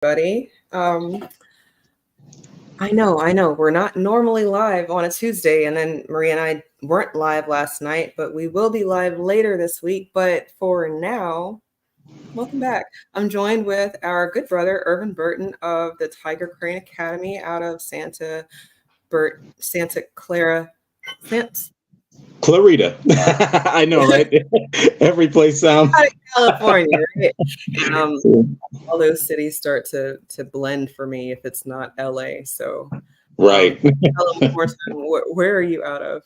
Buddy. I know. We're not normally live on a Tuesday, and then Maria and I weren't live last night, but we will be live later this week. But for now, welcome back. I'm joined with our good brother, Irvin Burton of the Tiger Crane Academy out of Santa Clara, Clarita. I know, right? Every place sounds. California, right? All those cities start to blend for me if it's not LA. So, right. Tell them more time. Where are you out of?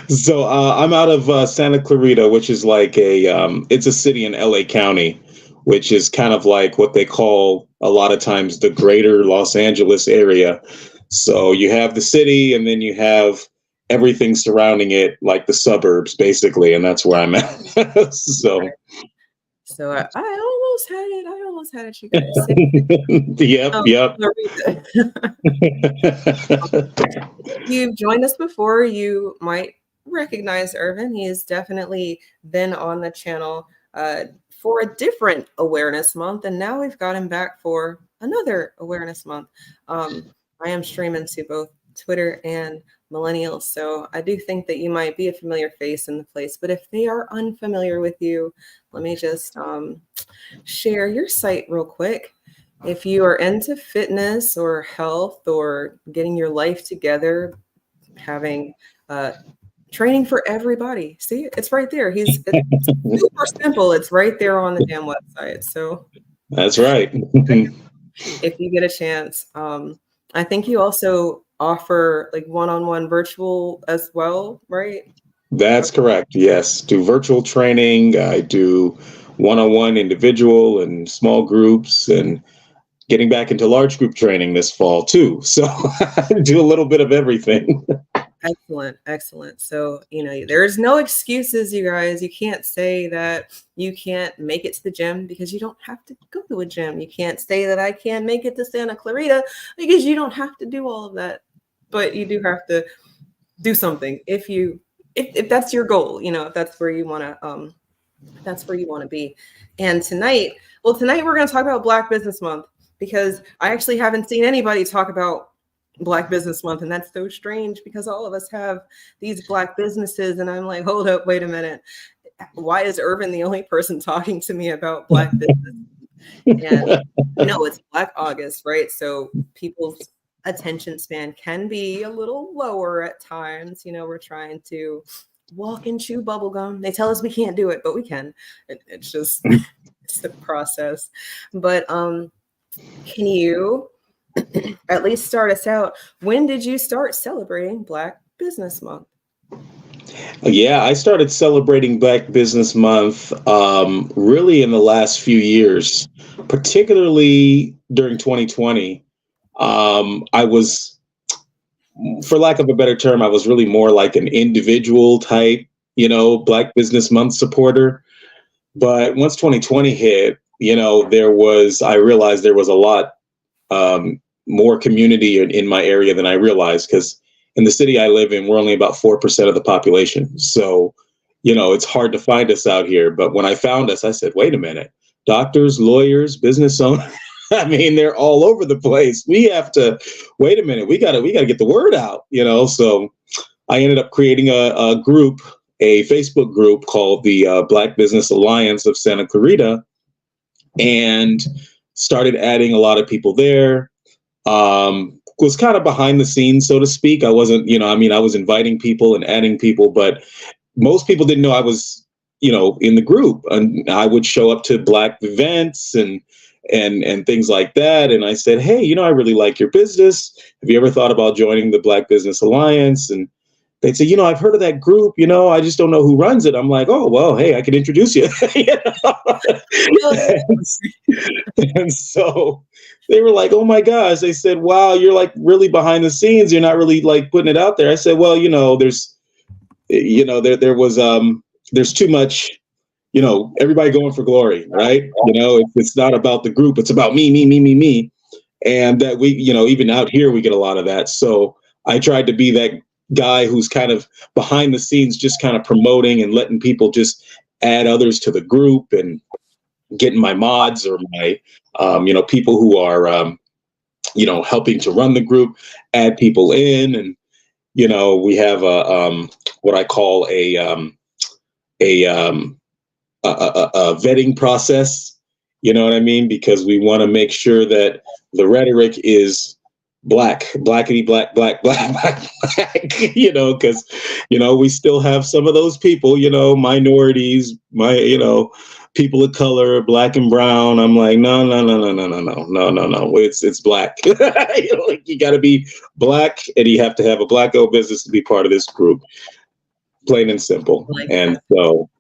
So I'm out of Santa Clarita, which is like it's a city in LA County, which is kind of like what they call a lot of times the greater Los Angeles area. So you have the city, and then you have everything surrounding it, like the suburbs, basically, and that's where I'm at. So I almost had it, you guys. Yep. You've joined us before. You might recognize Irvin. He has definitely been on the channel for a different awareness month, and now we've got him back for another awareness month. I am streaming to both Twitter and millennials, so I do think that you might be a familiar face in the place, but if they are unfamiliar with you, let me just share your site real quick. If you are into fitness or health or getting your life together, having training for everybody, see, it's right there. It's super simple. It's right there on the damn website. So that's right. If you get a chance, I think you also offer like one-on-one virtual as well, right? That's correct. Yes. Do virtual training. I do one-on-one individual and small groups, and getting back into large group training this fall too. So I do a little bit of everything. Excellent. So, there's no excuses, you guys. You can't say that you can't make it to the gym because you don't have to go to a gym. You can't say that I can't make it to Santa Clarita because you don't have to do all of that. But you do have to do something if that's your goal, if that's where you want to be. And tonight we're going to talk about Black Business Month, because I actually haven't seen anybody talk about Black Business Month, and that's so strange because all of us have these Black businesses, and I'm like, hold up, wait a minute, why is Irvin the only person talking to me about Black business? And it's Black August, right? So people's attention span can be a little lower at times. We're trying to walk and chew bubble gum. They tell us we can't do it, but we can. It's just it's the process. But can you at least start us out? When did you start celebrating Black Business Month? Yeah, I started celebrating Black Business Month really in the last few years, particularly during 2020. I was, for lack of a better term, I was really more like an individual type, Black Business Month supporter. But once 2020 hit, I realized there was a lot more community in my area than I realized, because in the city I live in, we're only about 4% of the population. So, it's hard to find us out here. But when I found us, I said, wait a minute, doctors, lawyers, business owners, I mean, they're all over the place. We have to wait a minute. We gotta get the word out, So I ended up creating a group, a Facebook group called the Black Business Alliance of Santa Clarita, and started adding a lot of people there. Was kind of behind the scenes, so to speak. I wasn't, I was inviting people and adding people, but most people didn't know I was, in the group. And I would show up to Black events and things like that. And I said, hey, I really like your business. Have you ever thought about joining the Black Business Alliance? And they'd say, I've heard of that group, I just don't know who runs it. I'm like, oh, well, hey, I can introduce you. And so they were like, oh my gosh. They said, wow, you're like really behind the scenes. You're not really like putting it out there. I said, well, there's too much, everybody going for glory, right? It's not about the group. It's about me. And that we, even out here, we get a lot of that. So I tried to be that guy who's kind of behind the scenes, just kind of promoting and letting people just add others to the group. And getting my mods or my, people who are, helping to run the group, add people in. And, we have what I call a, a vetting process. You know what I mean? Because we want to make sure that the rhetoric is blackity, black, black, black, black, black, because, we still have some of those people, minorities, people of color, black and brown. I'm like, no, no, no, no, no, no, no, no, no, no. It's black. You got to be black, and you have to have a black-owned business to be part of this group. Plain and simple. Like and that. so,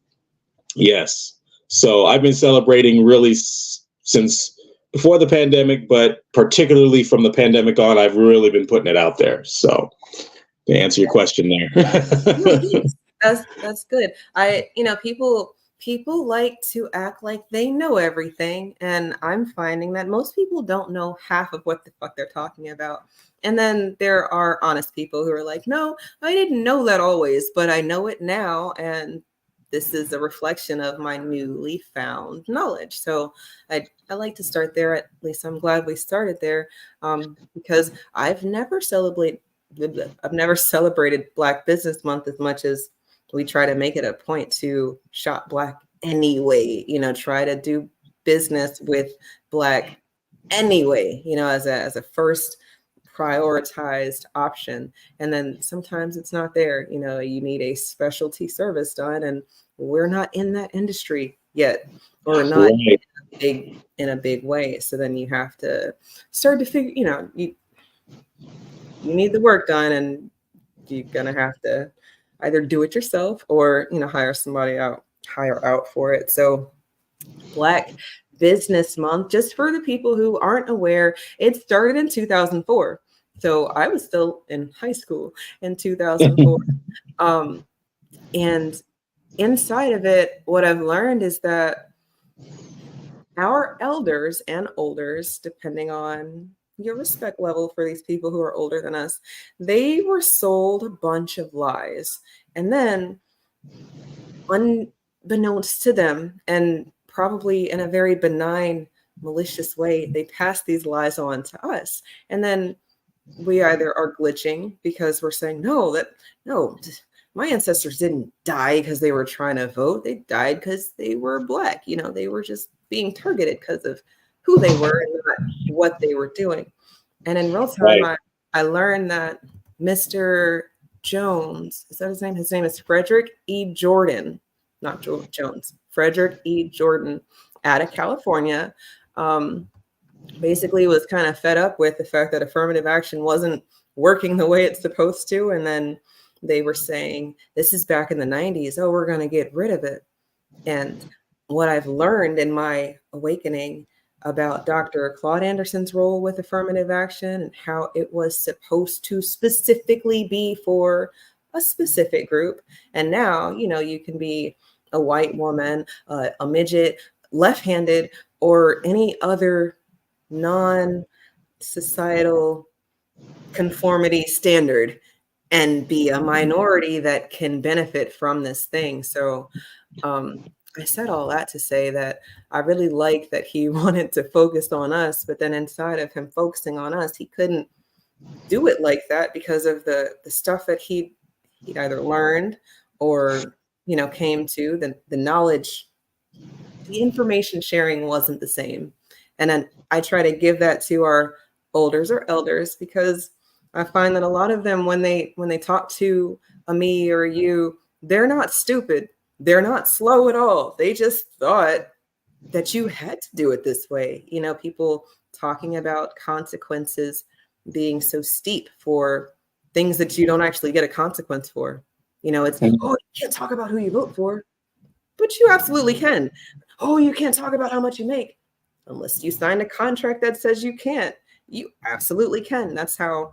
yes. So I've been celebrating really since before the pandemic, but particularly from the pandemic on, I've really been putting it out there. So to answer your question there. That's good. People like to act like they know everything, and I'm finding that most people don't know half of what the fuck they're talking about. And then there are honest people who are like, no, I didn't know that always, but I know it now, and this is a reflection of my newly found knowledge. So I like to start there. At least I'm glad we started there, because I've never celebrated Black Business Month as much as we try to make it a point to shop Black anyway. Try to do business with Black anyway. As a first prioritized option. And then sometimes it's not there. You need a specialty service done, and we're not in that industry yet, or not in a big way. So then you have to start to figure, you need the work done, and you're gonna have to either do it yourself or hire out for it. So Black Business Month, just for the people who aren't aware, it started in 2004. So I was still in high school in 2004. And inside of it, what I've learned is that our elders and olders, depending on your respect level for these people who are older than us, they were sold a bunch of lies. And then, unbeknownst to them, and probably in a very benign, malicious way, they passed these lies on to us. And then we either are glitching because we're saying, no, my ancestors didn't die because they were trying to vote. They died because they were Black. They were just being targeted because of who they were and not what they were doing. And in real time, Right. I learned that Mr. Jones, is that his name? His name is Frederick E. Jordan, not Jones, Frederick E. Jordan, out of California. Basically was kind of fed up with the fact that affirmative action wasn't working the way it's supposed to. And then they were saying, this is back in the 90s, oh, we're going to get rid of it. And what I've learned in my awakening about Dr. Claude Anderson's role with affirmative action and how it was supposed to specifically be for a specific group. And now, you can be a white woman, a midget, left-handed, or any other non-societal conformity standard and be a minority that can benefit from this thing. So I said all that to say that I really like that he wanted to focus on us, but then inside of him focusing on us, he couldn't do it like that because of the stuff that he'd either learned or came to the knowledge. The information sharing wasn't the same. And then I try to give that to our olders or elders, because I find that a lot of them, when they talk to a me or you, they're not stupid. They're not slow at all. They just thought that you had to do it this way. People talking about consequences being so steep for things that you don't actually get a consequence for. It's, oh, you can't talk about who you vote for, but you absolutely can. Oh, you can't talk about how much you make unless you signed a contract that says you can't. You absolutely can. That's how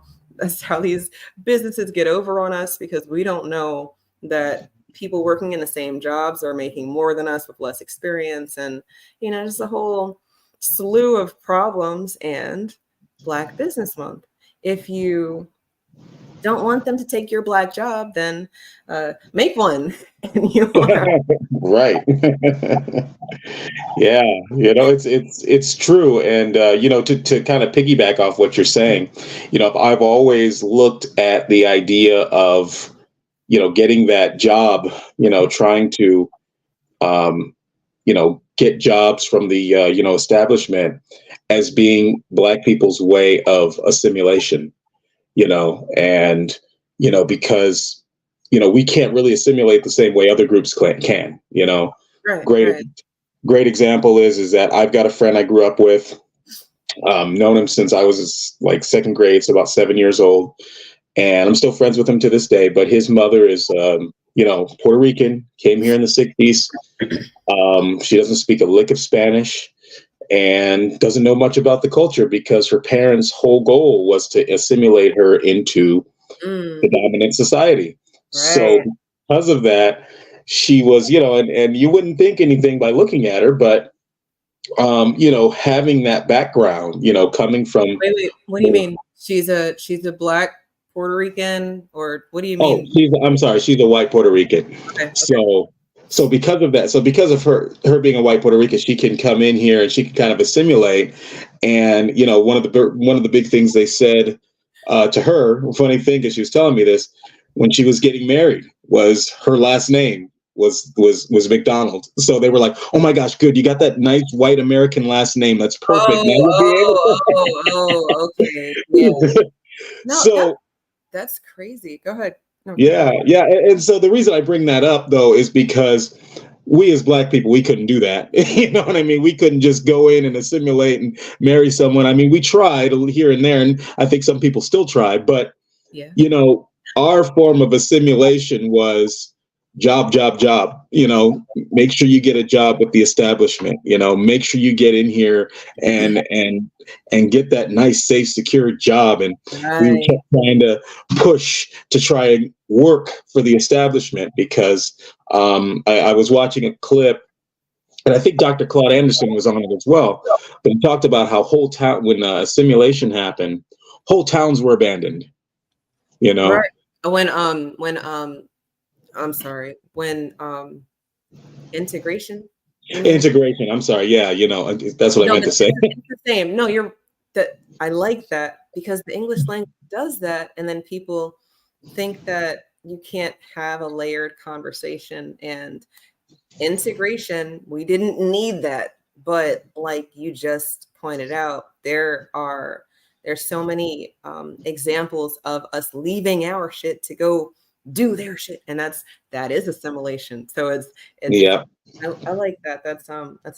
these businesses get over on us, because we don't know that people working in the same jobs are making more than us with less experience, and just a whole slew of problems. And Black Business Month, if you don't want them to take your Black job, then make one. And you are. Right. Yeah, it's true. And to kind of piggyback off what you're saying, I've always looked at the idea of, getting that job, trying to get jobs from the establishment as being Black people's way of assimilation, and because we can't really assimilate the same way other groups can. Right, Great right. great example is that I've got a friend I grew up with, known him since I was like second grade, so about 7 years old, and I'm still friends with him to this day. But his mother is, Puerto Rican, came here in the '60s. She doesn't speak a lick of Spanish and doesn't know much about the culture because her parents' whole goal was to assimilate her into the dominant society. So Right. because of that, she was, and you wouldn't think anything by looking at her, but having that background, coming from. Wait. What do you mean? She's a Black Puerto Rican, or what do you Oh, mean? I'm sorry, she's a white Puerto Rican. Okay. So because of that, so because of her being a white Puerto Rican, she can come in here and she can kind of assimilate. And one of the big things they said to her, funny thing is she was telling me this, when she was getting married, was her last name was McDonald. So they were like, "Oh my gosh, good, you got that nice white American last name. That's perfect. Now you'll be able Okay. Yeah. to." No, So that's crazy. Go ahead. No, keep yeah, going. yeah. And so the reason I bring that up though is because we as Black people, we couldn't do that. You know what I mean? We couldn't just go in and assimilate and marry someone. I mean, we tried here and there, and I think some people still try, but Yeah. our form of assimilation was job, job, job. Make sure you get a job with the establishment. Make sure you get in here and get that nice, safe, secure job. And we Right. kept trying to push to try and work for the establishment because I was watching a clip, and I think Dr. Claude Anderson was on it as well. But he talked about how whole town, when assimilation happened, whole towns were abandoned. Right. I'm sorry. When integration, you mean? Integration. I'm sorry. Yeah, that's what I No, meant to say. it's the same. No, I like that because the English language does that, and then people think that you can't have a layered conversation. And integration, we didn't need that. But like you just pointed out, there's so many examples of us leaving our shit to go do their shit, and that is assimilation. So it's Yeah. I like that. That's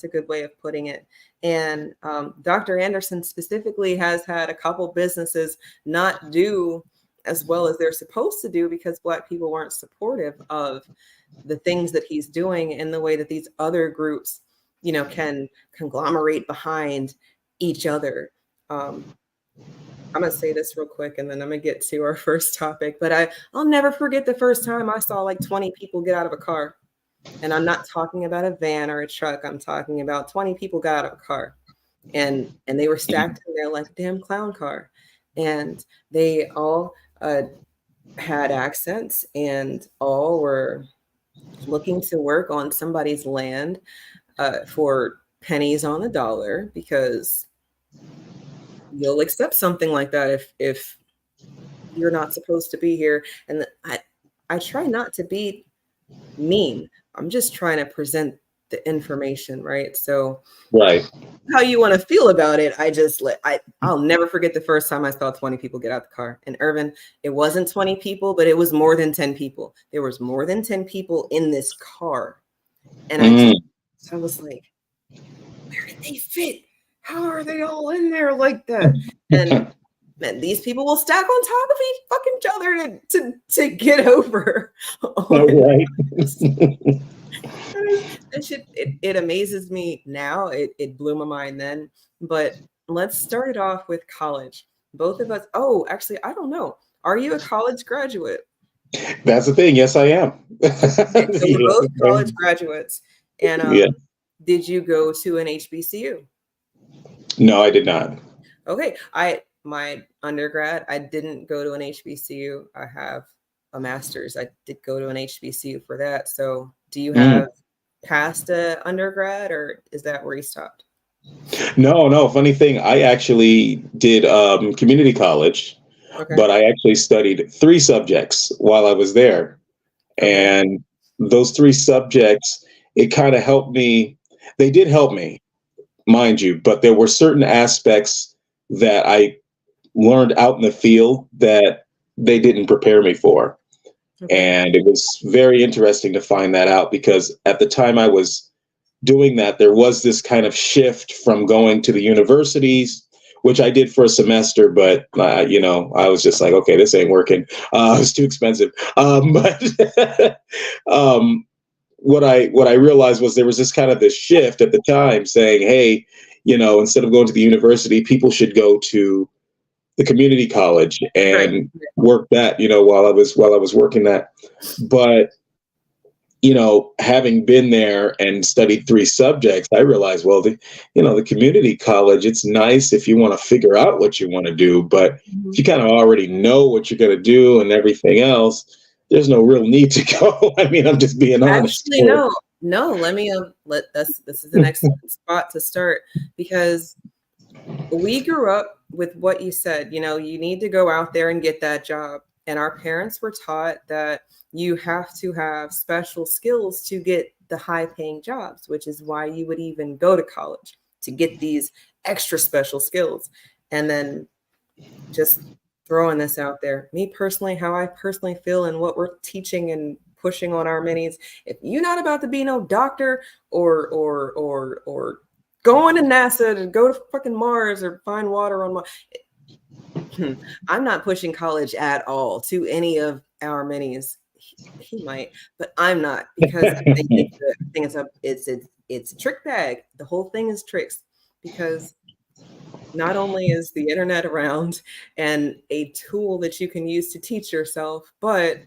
a good way of putting it. And Dr. Anderson specifically has had a couple businesses not do as well as they're supposed to do because Black people weren't supportive of the things that he's doing in the way that these other groups, can conglomerate behind each other. I'm gonna say this real quick and then I'm gonna get to our first topic. But I'll never forget the first time I saw like 20 people get out of a car. And I'm not talking about a van or a truck. I'm talking about 20 people got out of a car. And they were stacked in there like a damn clown car. And they all had accents and all were looking to work on somebody's land for pennies on the dollar, because you'll accept something like that if you're not supposed to be here. And I try not to be mean. I'm just trying to present the information, right? So Right. how you want to feel about it, I'll never forget the first time I saw 20 people get out the car. And Irvin, it wasn't 20 people, but it was more than 10 people. There was more than 10 people in this car. And I was like, where did they fit? How are they all in there like that? And man, these people will stack on top of each other to get over. Right. That shit, it amazes me now. It blew my mind then. But let's start it off with college. Both of us. Oh, actually, I don't know. Are you a college graduate? That's the thing. Yes, I am. Okay, so we're both college graduates. And Yeah. did you go to an HBCU? No, I did not. Okay, my undergrad, I didn't go to an HBCU. I have a master's. I did go to an HBCU for that. So do you have past a undergrad, or is that where you stopped? No. Funny thing, I actually did community college, Okay. but I actually studied 3 subjects while I was there. Okay. And those 3 subjects, it kind of helped me. They did help me, mind you, but there were certain aspects that I learned out in the field that they didn't prepare me for. Okay. And it was very interesting to find that out, because at the time I was doing that, there was this kind of shift from going to the universities, which I did for a semester, but I was just like, okay, this ain't working. It's too expensive. But what I realized was there was this kind of this shift at the time saying, hey, instead of going to the university, people should go to the community college Right. and work that, while I was working that. But having been there and studied 3 subjects, I realized, well, the community college, it's nice if you want to figure out what you want to do, but if you kind of already know what you're going to do and everything else, there's no real need to go. I mean, I'm just being honest. Actually, no. Let me this is an excellent spot to start, because we grew up with what you said. You need to go out there and get that job, and our parents were taught that you have to have special skills to get the high-paying jobs, which is why you would even go to college, to get these extra special skills. And then, just throwing this out there, me personally, how I personally feel and what we're teaching and pushing on our minis, if you're not about to be no doctor or going to NASA to go to fucking Mars or find water on Mars, I'm not pushing college at all to any of our minis. He might, but I'm not, because I think it's a trick bag. The whole thing is tricks, because not only is the internet around and a tool that you can use to teach yourself, but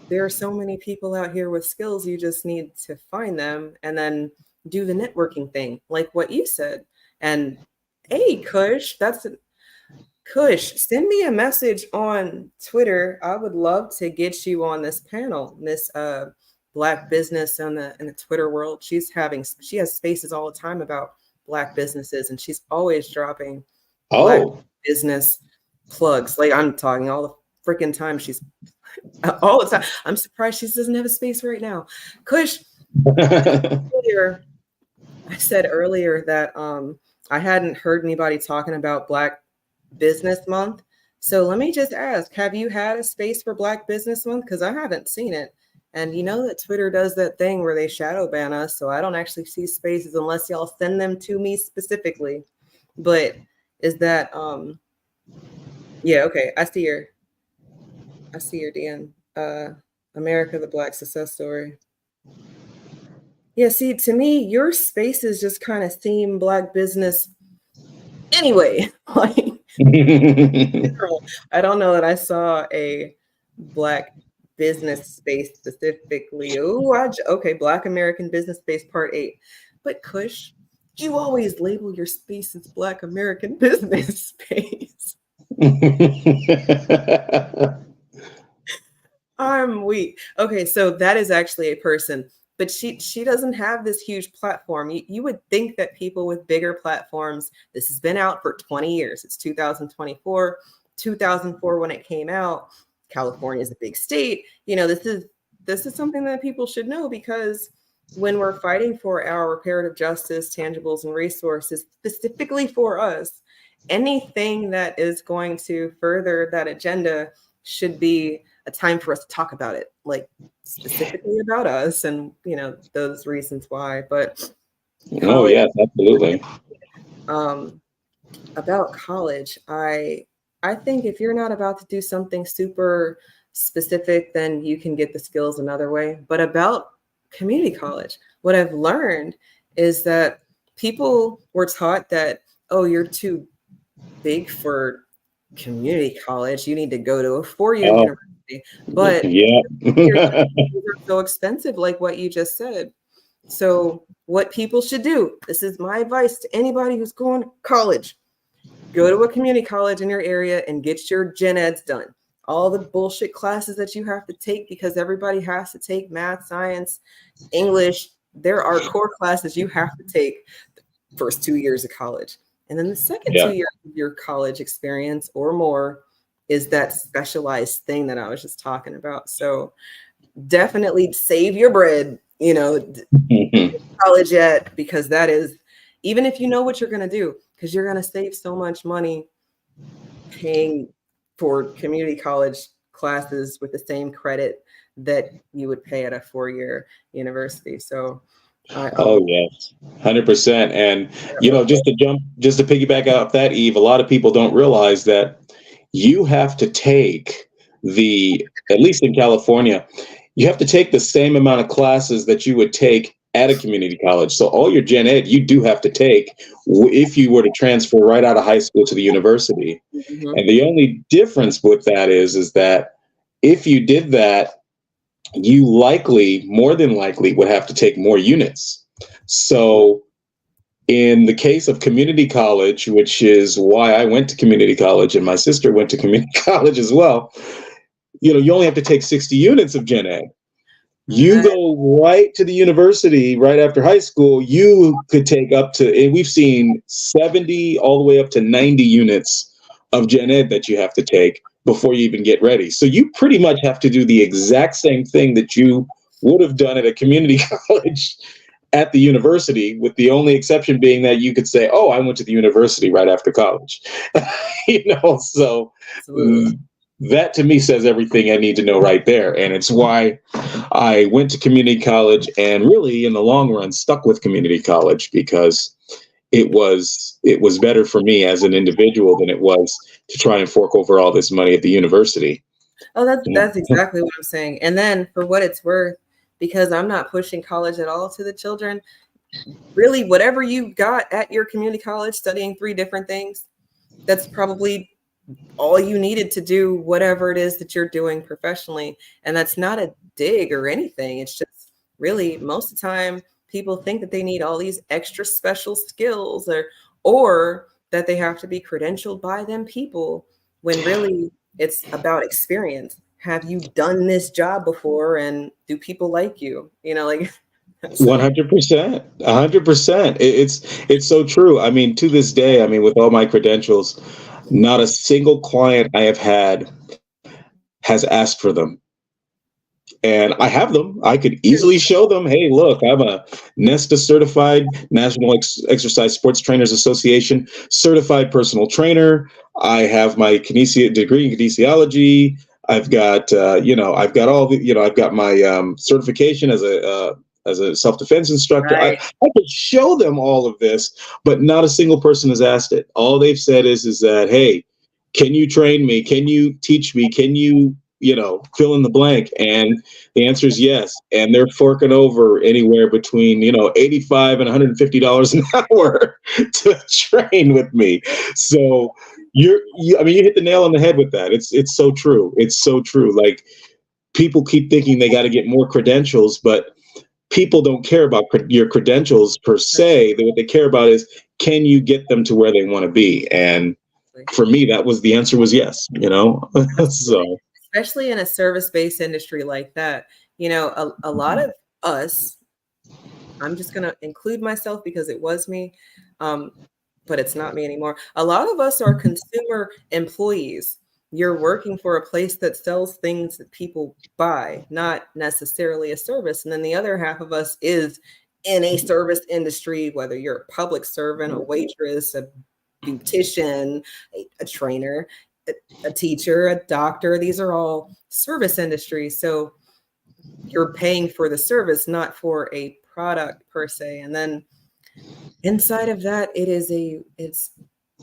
there are so many people out here with skills. You just need to find them and then do the networking thing, like what you said. And hey, Kush, Kush, send me a message on Twitter. I would love to get you on this panel, this Black business in the Twitter world. She has spaces all the time about Black businesses, and she's always dropping Black business plugs. Like, I'm talking all the freaking time. She's all the time. I'm surprised she doesn't have a space right now. Kush, I said earlier that I hadn't heard anybody talking about Black Business Month. So let me just ask, have you had a space for Black Business Month? Because I haven't seen it. And you know that Twitter does that thing where they shadow ban us, so I don't actually see spaces unless y'all send them to me specifically. But is that yeah, okay. I see your DM. America the Black Success Story. Yeah, see, to me, your spaces just kind of seem Black business anyway. Like, I don't know that I saw a Black business space specifically. Okay, Black American Business Space Part 8. But Kush, you always label your space as Black American Business Space. I'm weak. Okay, so that is actually a person, but she doesn't have this huge platform. You would think that people with bigger platforms, this has been out for 20 years. It's 2024, 2004 when it came out. California is a big state. This is something that people should know, because when we're fighting for our reparative justice, tangibles, and resources, specifically for us, anything that is going to further that agenda should be a time for us to talk about it, like specifically about us and those reasons why. But college, yes, absolutely. About college, I think if you're not about to do something super specific, then you can get the skills another way. But about community college, what I've learned is that people were taught that, oh, you're too big for community college. You need to go to a 4-year university. But they're so expensive, like what you just said. So what people should do, this is my advice to anybody who's going to college, Go to a community college in your area and get your gen eds done. All the bullshit classes that you have to take because everybody has to take math, science, English. There are core classes you have to take the first 2 years of college. And then the second Yeah. 2 years of your college experience or more is that specialized thing that I was just talking about. So definitely save your bread, college yet, because that is, even if you know what you're going to do, because you're going to save so much money paying for community college classes with the same credit that you would pay at a 4-year university. So Oh yes, 100%. And just to piggyback off that, Eve, a lot of people don't realize that you have to take at least in California, you have to take the same amount of classes that you would take at a community college. So all your gen ed, you do have to take if you were to transfer right out of high school to the university. Mhm. And the only difference with that is that if you did that, you more than likely would have to take more units. So in the case of community college, which is why I went to community college and my sister went to community college as well, you only have to take 60 units of gen ed. You go right to the university right after high school, you could take up to, and we've seen 70 all the way up to 90 units of gen ed that you have to take before you even get ready. So you pretty much have to do the exact same thing that you would have done at a community college at the university, with the only exception being that you could say, oh, I went to the university right after college. So Absolutely. That to me says everything I need to know right there. And it's why I went to community college, and really in the long run stuck with community college, because it was better for me as an individual than it was to try and fork over all this money at the university. Oh, that's exactly what I'm saying. And then for what it's worth, because I'm not pushing college at all to the children, really whatever you got at your community college studying 3 different things, that's probably all you needed to do whatever it is that you're doing professionally. And that's not a dig or anything. It's just really, most of the time people think that they need all these extra special skills, or that they have to be credentialed by them people, when really it's about experience. Have you done this job before, and do people like you? 100%, 100%. It's so true. I mean, to this day, I mean, with all my credentials, not a single client I have had has asked for them. And I have them. I could easily show them, hey, look, I'm a NESTA certified, National Exercise Sports Trainers Association certified personal trainer. I have my degree in kinesiology. I've got, I've got all the, I've got my certification as a self-defense instructor. Right. I could show them all of this, but not a single person has asked it. All they've said is that, hey, can you train me? Can you teach me? Can you, fill in the blank? And the answer is yes. And they're forking over anywhere between, $85 and $150 an hour to train with me. So you hit the nail on the head with that. It's so true. It's so true. Like, people keep thinking they got to get more credentials, but people don't care about your credentials per se. What they care about is, can you get them to where they want to be? And for me, the answer was yes, so. Especially in a service-based industry like that, a lot of us, I'm just going to include myself because it was me, but it's not me anymore. A lot of us are consumer employees. You're working for a place that sells things that people buy, not necessarily a service. And then the other half of us is in a service industry, whether you're a public servant, a waitress, a beautician, a trainer, a teacher, a doctor. These are all service industries. So you're paying for the service, not for a product per se. And then inside of that, it's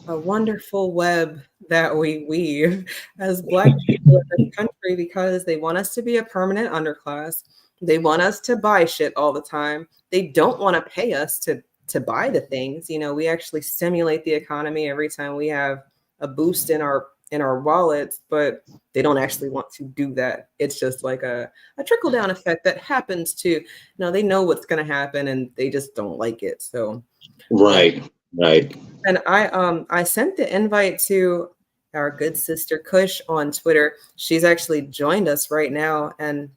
a wonderful web that we weave as Black people in this country, because they want us to be a permanent underclass. They want us to buy shit all the time. They don't want to pay us to buy the things. We actually stimulate the economy every time we have a boost in our wallets, but they don't actually want to do that. It's just like a trickle down effect that happens to, they know what's going to happen and they just don't like it. So right. Right. And I sent the invite to our good sister Kush on Twitter. She's actually joined us right now, and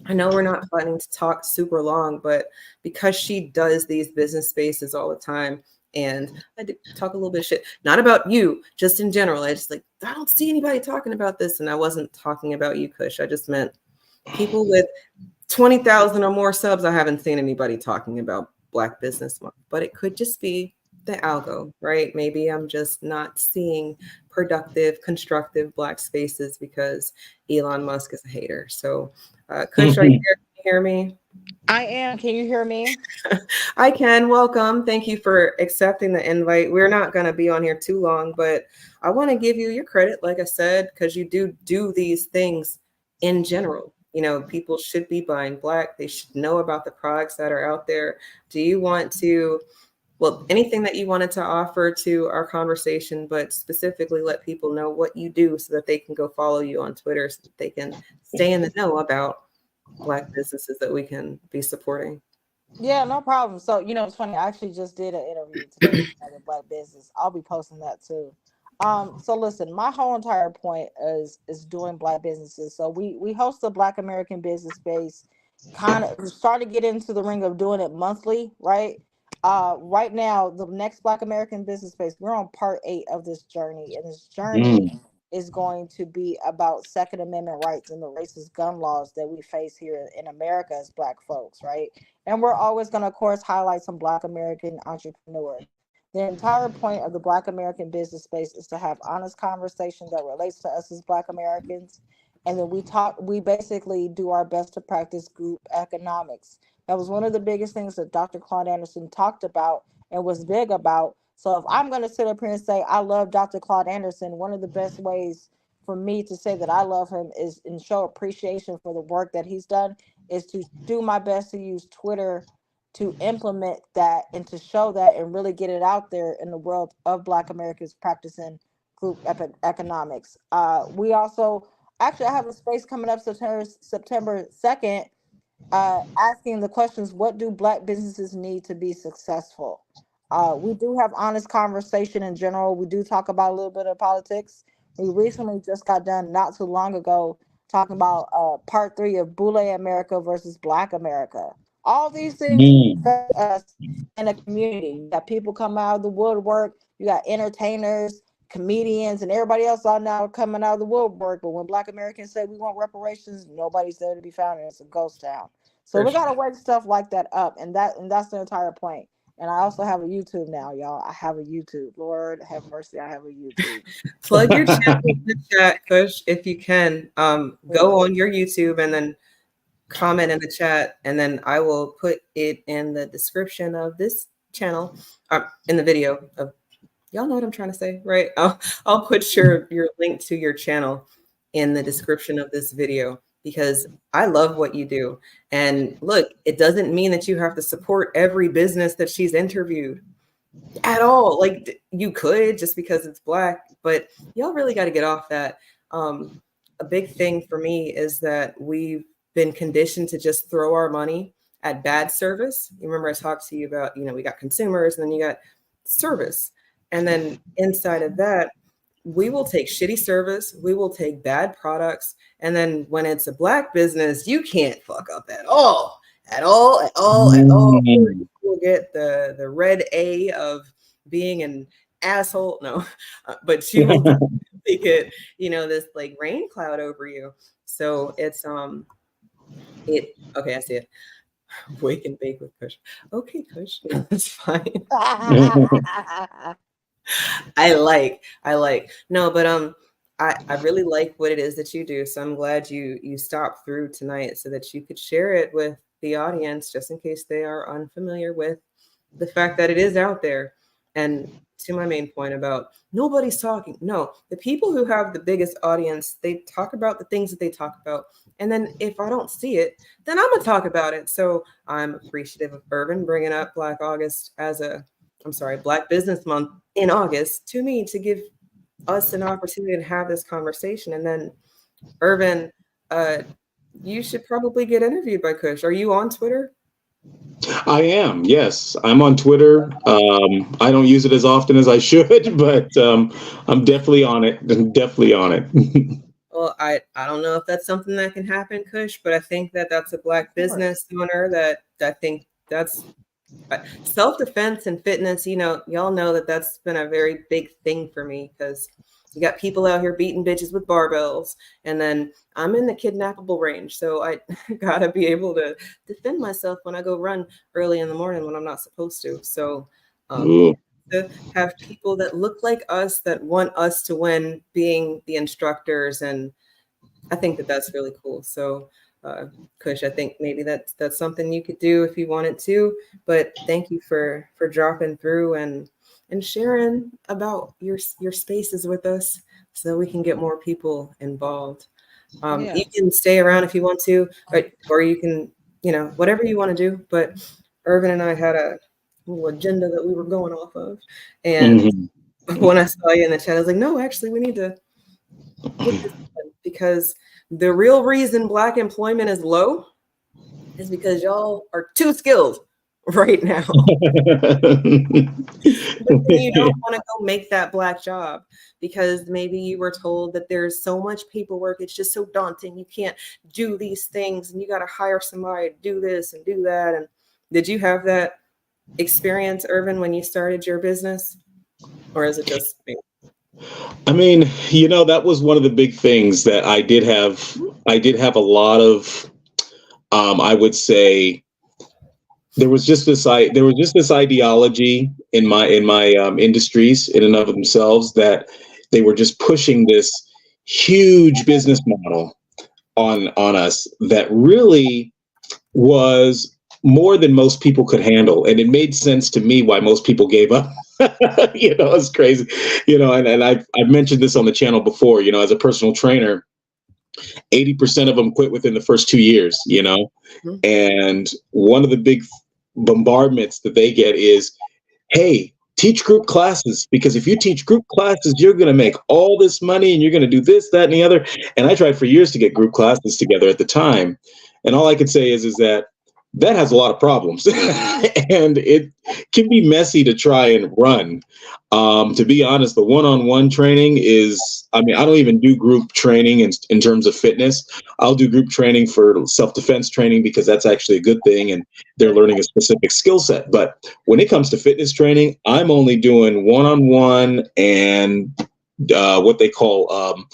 I know we're not planning to talk super long, but because she does these business spaces all the time, and I do talk a little bit of shit, not about you, just in general. I just like, I don't see anybody talking about this. And I wasn't talking about you, Kush. I just meant people with 20,000 or more subs. I haven't seen anybody talking about Black Business Month, but it could just be the algo, right? Maybe I'm just not seeing productive, constructive Black spaces because Elon Musk is a hater. So, Kush, are you there? Can you hear me? I am. Can you hear me? I can. Welcome. Thank you for accepting the invite. We're not going to be on here too long, but I want to give you your credit, like I said, because you do these things in general. You know, people should be buying Black. They should know about the products that are out there. Do you want to, well, anything that you wanted to offer to our conversation, but specifically let people know what you do so that they can go follow you on Twitter so that they can stay in the know about Black businesses that we can be supporting? Yeah, no problem. So, it's funny. I actually just did an interview today with another Black business. I'll be posting that too. So listen, my whole entire point is doing Black businesses. So we host a Black American business space, kind of starting to get into the ring of doing it monthly, right? Right now, the next Black American business space, we're on part 8 of this journey, and this journey Mm. is going to be about Second Amendment rights and the racist gun laws that we face here in America as Black folks, right? And we're always going to, of course, highlight some Black American entrepreneurs. The entire point of the Black American business space is to have honest conversation that relates to us as Black Americans. And then we basically do our best to practice group economics. That was one of the biggest things that Dr. Claude Anderson talked about and was big about. So if I'm going to sit up here and say I love Dr. Claude Anderson, one of the best ways for me to say that I love him is and show appreciation for the work that he's done is to do my best to use Twitter to implement that and to show that and really get it out there in the world of Black Americans practicing economics. We also actually I have a space coming up September 2nd, asking the questions: what do Black businesses need to be successful? We do have honest conversation in general. We do talk about a little bit of politics. We recently just got done not too long ago talking about part 3 of Boule America versus Black America. All these things Mm. affect us in a community. You got people come out of the woodwork. You got entertainers, comedians, and everybody else are now coming out of the woodwork. But when Black Americans say we want reparations, nobody's there to be found, and it's a ghost town. So For we sure. gotta wake stuff like that up, and that's the entire point. And I also have a YouTube now, y'all. I have a YouTube. Lord have mercy, I have a YouTube. Plug your channel in the chat, Kush, if you can. Go on your YouTube and then comment in the chat, and then I will put it in the description of this channel, in the video of, y'all know what I'm trying to say, right? I'll put your link to your channel in the description of this video because I love what you do. And look, it doesn't mean that you have to support every business that she's interviewed at all. Like you could just because it's Black, but y'all really got to get off that. A big thing for me is that we've been conditioned to just throw our money at bad service. You remember I talked to you about, we got consumers and then you got service. And then inside of that, we will take shitty service, we will take bad products. And then when it's a Black business, you can't fuck up at all, at all, at all, at all. Mm. Will get the red A of being an asshole. No, but you will definitely get this like rain cloud over you. So it's it okay. I see it. Wake and bake with Kush. Okay, Kush, that's fine. I like no, but I really like what it is that you do. So I'm glad you stopped through tonight so that you could share it with the audience just in case they are unfamiliar with the fact that it is out there. And to my main point about nobody's talking. No, the people who have the biggest audience, they talk about the things that they talk about. And then if I don't see it, then I'm gonna talk about it. So I'm appreciative of Irvin bringing up Black Business Month in August to me to give us an opportunity to have this conversation. And then Irvin, uh, you should probably get interviewed by Kush. Are you on Twitter? I am, yes. I'm on Twitter. I don't use it as often as I should, but I'm definitely on it. Definitely on it. Well, I don't know if that's something that can happen, Kush, but I think that that's a Black Of course. business owner that I think that's self-defense and fitness. Y'all know that that's been a very big thing for me because you got people out here beating bitches with barbells, and then I'm in the kidnappable range, so I gotta be able to defend myself when I go run early in the morning when I'm not supposed to. So Ooh. to have people that look like us that want us to win being the instructors, and I think that that's really cool. So uh, Kush, I think maybe that's something you could do if you wanted to. But thank you for dropping through and sharing about your spaces with us so we can get more people involved. You Yes. can stay around if you want to, or you can, whatever you want to do. But Irvin and I had a little agenda that we were going off of. And Mhm. when I saw you in the chat, I was like, no, actually, we need to get this done because the real reason Black employment is low is because y'all are too skilled right now. But then you don't want to go make that Black job because maybe you were told that there's so much paperwork. It's just so daunting. You can't do these things and you got to hire somebody to do this and do that. And did you have that experience, Irvin, when you started your business? Or is it just me? I mean, that was one of the big things that I did have. I did have a lot of, I would say, there was just this ideology in my industries in and of themselves that they were just pushing this huge business model on us that really was more than most people could handle, and it made sense to me why most people gave up. It's crazy. And I've mentioned this on the channel before. As a personal trainer, 80% of them quit within the first 2 years. Mhm. And one of the big bombardments that they get is, hey, teach group classes, because if you teach group classes, you're going to make all this money and you're going to do this, that, and the other. And I tried for years to get group classes together at the time. And all I could say is that has a lot of problems and it can be messy to try and run. To be honest, the one-on-one training I don't even do group training in terms of fitness. I'll do group training for self-defense training because that's actually a good thing and they're learning a specific skill set. But when it comes to fitness training, I'm only doing one-on-one and what they call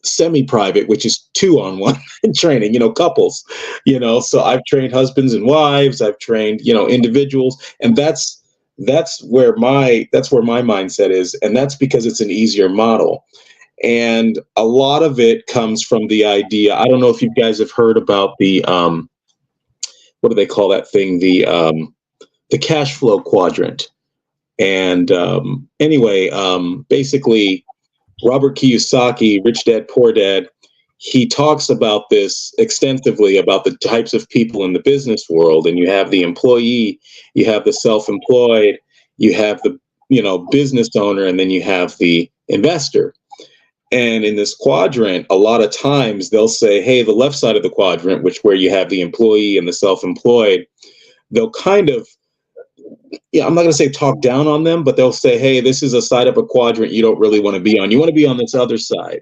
semi-private, which is 2-on-1 training, couples, so I've trained husbands and wives, I've trained, individuals, and that's where my mindset is. And that's because it's an easier model. And a lot of it comes from the idea. I don't know if you guys have heard about the, what do they call that thing? The cash flow quadrant. And anyway, basically, Robert Kiyosaki, Rich Dad, Poor Dad, he talks about this extensively about the types of people in the business world. And you have the employee, you have the self-employed, you have the, business owner, and then you have the investor. And in this quadrant, a lot of times they'll say, hey, the left side of the quadrant, which where you have the employee and the self-employed, they'll kind of, I'm not going to say talk down on them, but they'll say, hey, this is a side of a quadrant you don't really want to be on. You want to be on this other side.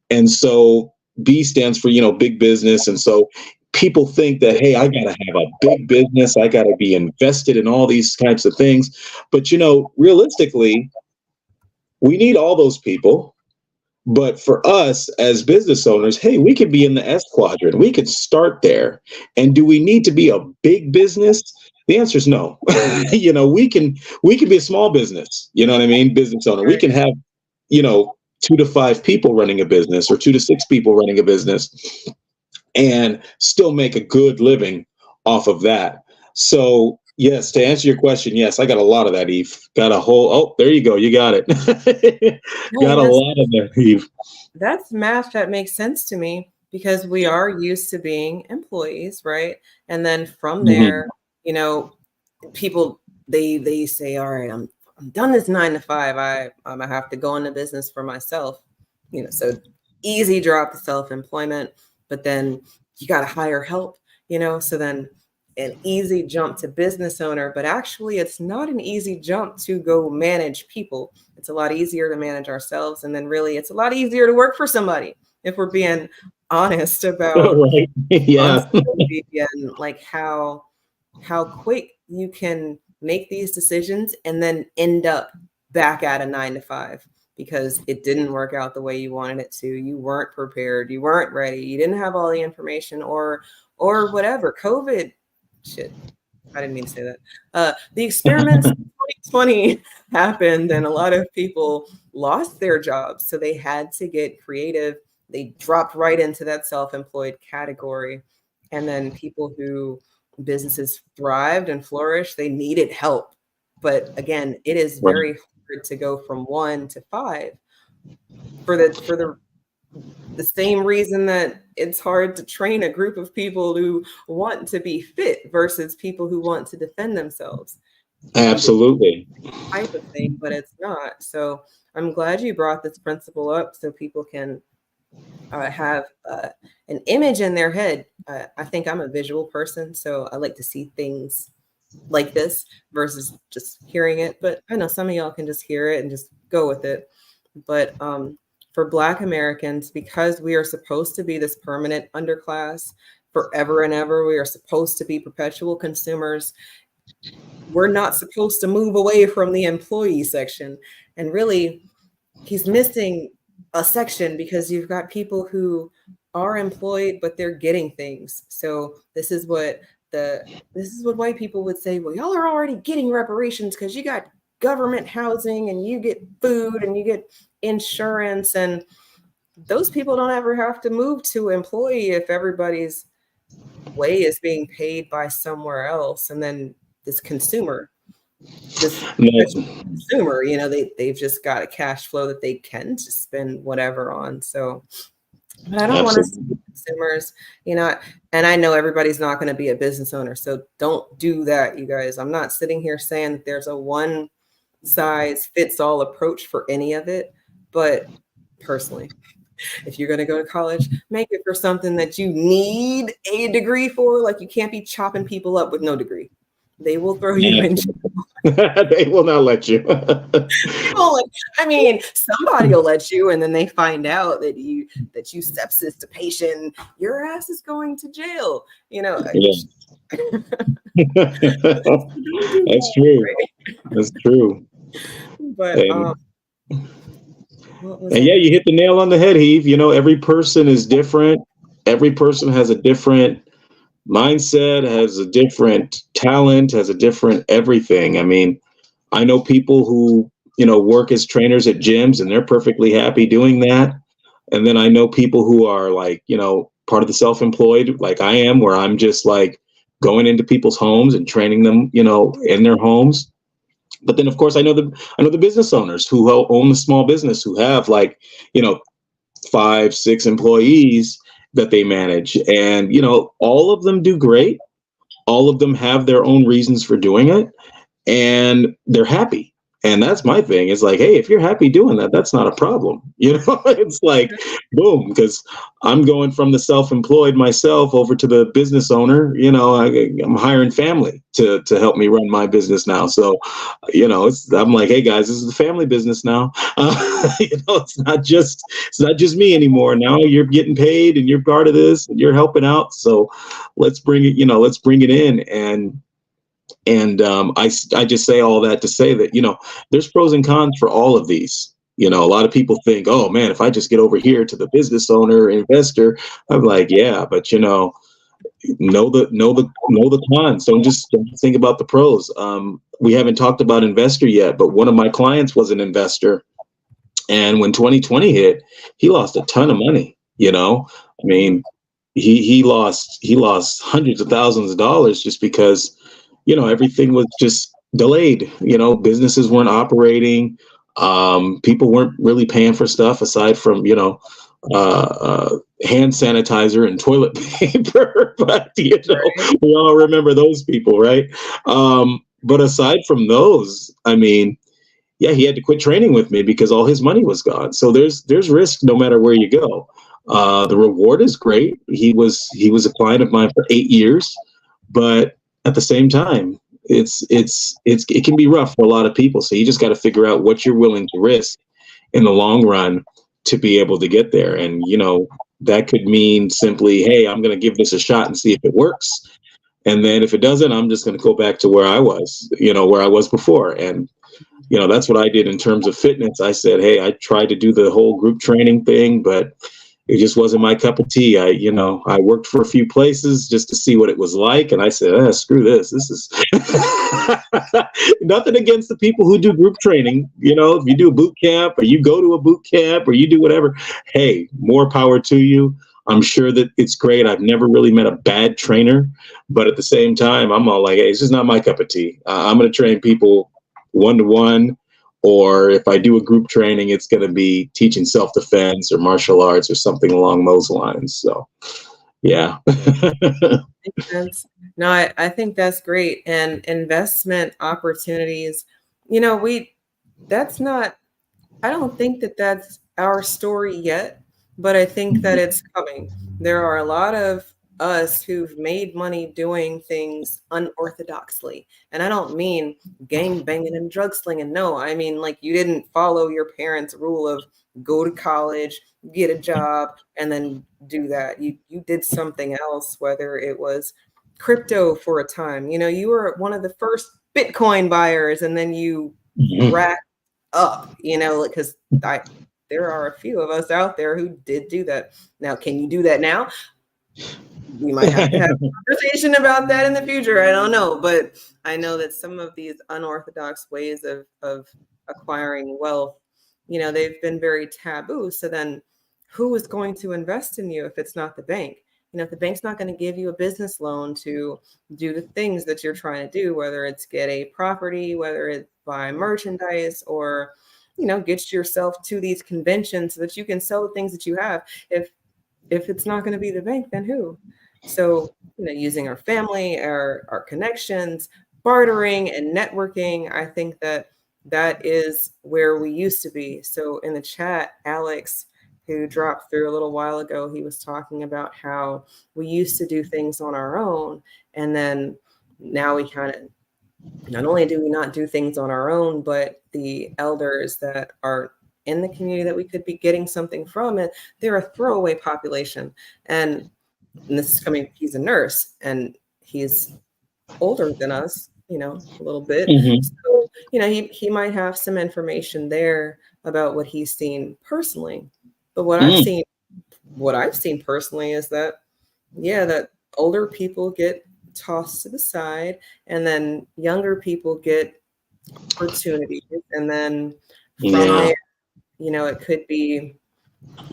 And so B stands for, big business. And so people think that, hey, I got to have a big business. I got to be invested in all these types of things. But, realistically, we need all those people. But for us as business owners, hey, we could be in the S quadrant. We could start there. And do we need to be a big business? The answer is no. We can be a small business. You know what I mean? Business owner. We Right. can have, 2 to 5 people running a business or 2 to 6 people running a business and still make a good living off of that. So yes, to answer your question, yes, I got a lot of that, Eve. Got a whole, oh, there you go. You got it. No, Got a lot of that, Eve. that's math that makes sense to me because we are used to being employees, right? And then from Mhm. there, you know, people they say, all right, I'm done this 9 to 5. I'm gonna have to go into business for myself. So easy drop to self-employment, but then you gotta hire help, so then an easy jump to business owner, but actually it's not an easy jump to go manage people. It's a lot easier to manage ourselves. And then really it's a lot easier to work for somebody if we're being honest about Right. Yeah. responsibility and like how quick you can make these decisions and then end up back at a 9 to 5 because it didn't work out the way you wanted it to. You weren't prepared, you weren't ready, you didn't have all the information or whatever. COVID shit. I didn't mean to say that. The experiments in 2020 happened and a lot of people lost their jobs. So they had to get creative. They dropped right into that self-employed category. And then people who businesses thrived and flourished, they needed help. But again, it is very hard to go from 1 to 5 for the same reason that it's hard to train a group of people who want to be fit versus people who want to defend themselves. Absolutely. Type of thing, but it's not. So I'm glad you brought this principle up so people can have an image in their head. I think I'm a visual person, so I like to see things like this versus just hearing it. But I know some of y'all can just hear it and just go with it. But for Black Americans, because we are supposed to be this permanent underclass forever and ever, we are supposed to be perpetual consumers. We're not supposed to move away from the employee section. And really, he's missing a section because you've got people who are employed, but they're getting things. So this is what white people would say, well, y'all are already getting reparations because you got government housing and you get food and you get insurance, and those people don't ever have to move to employee if everybody's way is being paid by somewhere else. And then this consumer, you know, they've just got a cash flow that they can just spend whatever on. So but I don't want to see consumers, you know, and I know everybody's not going to be a business owner, so don't do that, you guys. I'm not sitting here saying that there's a one size fits all approach for any of it. But personally, if you're going to go to college, make it for something that you need a degree for. Like you can't be chopping people up with no degree. They will throw you in jail. They will not let you. I mean, somebody will let you, and then they find out that you sepsis to patient, your ass is going to jail. You know. Yeah. That's true. Right? That's true. But and yeah, you hit the nail on the head, Heath. You know, every person is different. Every person has a different mindset, has a different talent, has a different everything. I mean, I know people who, you know, work as trainers at gyms and they're perfectly happy doing that. And then I know people who are like, you know, part of the self-employed, like I am, where I'm just like going into people's homes and training them, you know, in their homes. But then, of course, I know the business owners who own the small business who have like, you know, 5, 6 employees that they manage. And, you know, all of them do great. All of them have their own reasons for doing it. And they're happy. And that's my thing. It's like, hey, if you're happy doing that, that's not a problem. You know, it's like, boom, because I'm going from the self-employed myself over to the business owner. You know, I'm hiring family to help me run my business now. So, you know, I'm like, hey guys, this is the family business now. You know, it's not just me anymore. Now you're getting paid and you're part of this and you're helping out. So let's bring it in. And I just say all that to say that, you know, there's pros and cons for all of these. You know, a lot of people think, oh man, if I just get over here to the business owner, investor, I'm like, yeah, but you know the cons. Don't think about the pros. We haven't talked about investor yet, but one of my clients was an investor, and when 2020 hit, he lost a ton of money. You know, I mean, he lost hundreds of thousands of dollars just because, you know, everything was just delayed. You know, businesses weren't operating. People weren't really paying for stuff aside from, you know, hand sanitizer and toilet paper. But, you know, we all remember those people, right? But aside from those, I mean, yeah, he had to quit training with me because all his money was gone. So there's risk no matter where you go. The reward is great. He was a client of mine for 8 years, but at the same time, it can be rough for a lot of people. So you just got to figure out what you're willing to risk in the long run to be able to get there. And, that could mean simply, hey, I'm going to give this a shot and see if it works. And then if it doesn't, I'm just going to go back to where I was, where I was before. And, that's what I did in terms of fitness. I said, hey, I tried to do the whole group training thing, but it just wasn't my cup of tea. I worked for a few places just to see what it was like. And I said, screw this. This is nothing against the people who do group training. If you do a boot camp or you go to a boot camp or you do whatever, hey, more power to you. I'm sure that it's great. I've never really met a bad trainer, but at the same time, I'm all like, hey, this is not my cup of tea. I'm going to train people one-to-one. Or if I do a group training, it's going to be teaching self-defense or martial arts or something along those lines. So, yeah. Makes sense. No, I think that's great. And investment opportunities, that's not, I don't think that that's our story yet, but I think that it's coming. There are a lot of us who've made money doing things unorthodoxly. And I don't mean gang banging and drug slinging. No, I mean, like, you didn't follow your parents' rule of go to college, get a job, and then do that. You did something else, whether it was crypto for a time. You were one of the first Bitcoin buyers, and then you racked up, because there are a few of us out there who did do that. Now, can you do that now? We might have to have a conversation about that in the future. I don't know, but I know that some of these unorthodox ways of acquiring wealth, they've been very taboo. So then who is going to invest in you if it's not the bank? If the bank's not going to give you a business loan to do the things that you're trying to do, whether it's get a property, whether it's buy merchandise, or, get yourself to these conventions so that you can sell the things that you have. If it's not going to be the bank, then who? So, using our family, our connections, bartering and networking, I think that is where we used to be. So in the chat, Alex, who dropped through a little while ago, he was talking about how we used to do things on our own. And then now we kind of, not only do we not do things on our own, but the elders that are in the community that we could be getting something from it, they're a throwaway population. And this is coming, he's a nurse and he's older than us, a little bit. Mm-hmm. So, he might have some information there about what he's seen personally. But what I've seen personally is that, that older people get tossed to the side and then younger people get opportunities. And then from there, it could be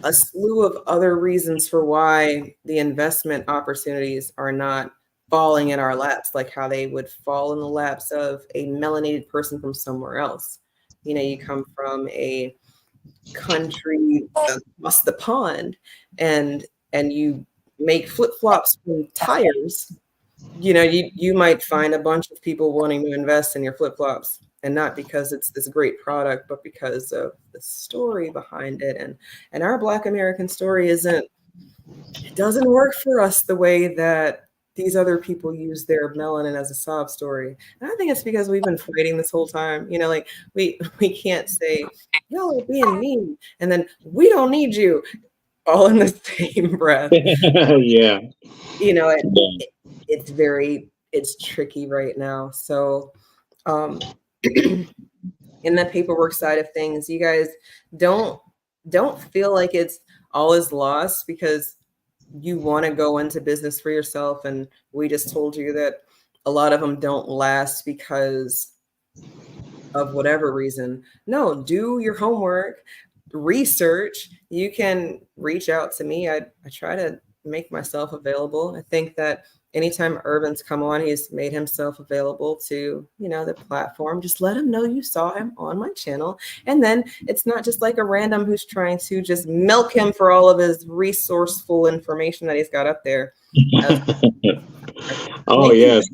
a slew of other reasons for why the investment opportunities are not falling in our laps, like how they would fall in the laps of a melanated person from somewhere else. You come from a country across the pond and you make flip-flops from tires. You might find a bunch of people wanting to invest in your flip-flops, and not because it's this great product, but because of the story behind it. And our Black American story it doesn't work for us the way that these other people use their melanin as a sob story. And I think it's because we've been fighting this whole time. Like we can't say, y'all are being mean, and then we don't need you, all in the same breath. Yeah. It's tricky right now. So in the paperwork side of things, you guys don't feel like it's all is lost because you want to go into business for yourself. And we just told you that a lot of them don't last because of whatever reason. No, do your homework, research. You can reach out to me. I try to make myself available. I think that anytime Irvin's come on, he's made himself available to, the platform. Just let him know you saw him on my channel. And then it's not just like a random who's trying to just milk him for all of his resourceful information that he's got up there. Oh, yes.